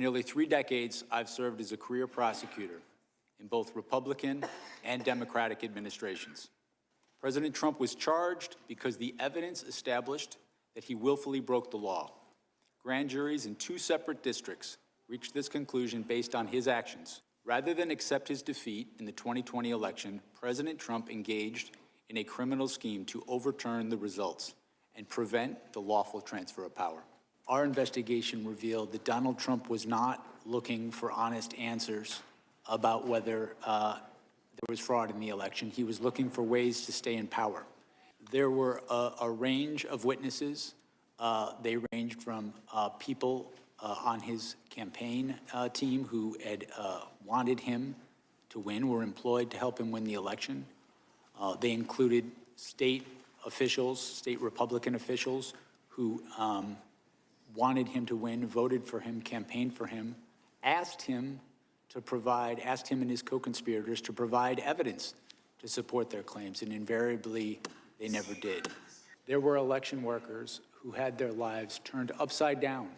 nearly 3 decades, I've served as a career prosecutor in both Republican and Democratic administrations. President Trump was charged because the evidence established that he willfully broke the law. Grand juries in 2 separate districts reached this conclusion based on his actions. Rather than accept his defeat in the 2020 election, President Trump engaged in a criminal scheme to overturn the results and prevent the lawful transfer of power. Our investigation revealed that Donald Trump was not looking for honest answers about whether there was fraud in the election. He was looking for ways to stay in power. There were a range of witnesses. They ranged from people on his campaign team who had wanted him to win, were employed to help him win the election. They included state officials, state Republican officials who wanted him to win, voted for him, campaigned for him, asked him and his co-conspirators to provide evidence to support their claims, and invariably they never did. There were election workers who had their lives turned upside down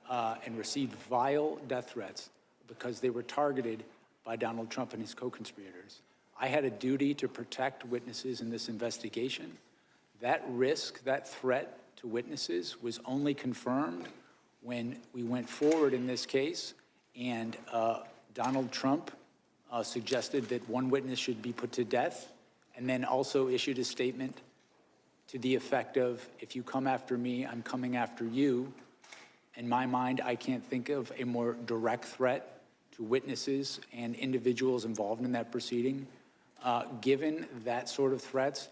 and received vile death threats because they were targeted by Donald Trump and his co-conspirators. I had a duty to protect witnesses in this investigation. That risk, that threat to witnesses was only confirmed when we went forward in this case and Donald Trump suggested that one witness should be put to death, and then also issued a statement to the effect of, if you come after me, I'm coming after you. In my mind, I can't think of a more direct threat to witnesses and individuals involved in that proceeding. Given that sort of threats,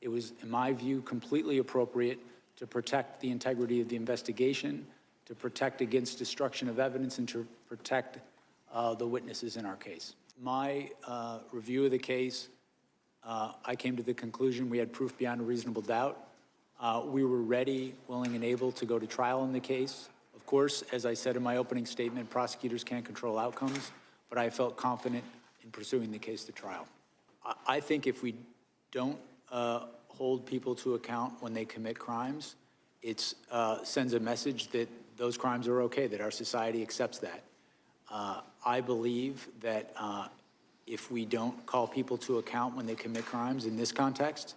it was, in my view, completely appropriate to protect the integrity of the investigation, to protect against destruction of evidence, and to protect the witnesses in our case. My review of the case, I came to the conclusion we had proof beyond a reasonable doubt. We were ready, willing, and able to go to trial in the case. Of course, as I said in my opening statement, prosecutors can't control outcomes, but I felt confident in pursuing the case to trial. I think if we don't hold people to account when they commit crimes, it sends a message that those crimes are okay, that our society accepts that. I believe that if we don't call people to account when they commit crimes in this context,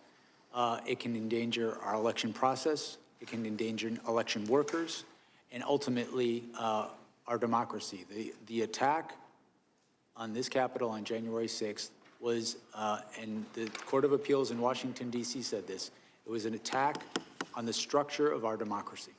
it can endanger our election process, it can endanger election workers, and ultimately our democracy. The attack on this Capitol on January 6th was, and the Court of Appeals in Washington, D.C. said this, it was an attack on the structure of our democracy.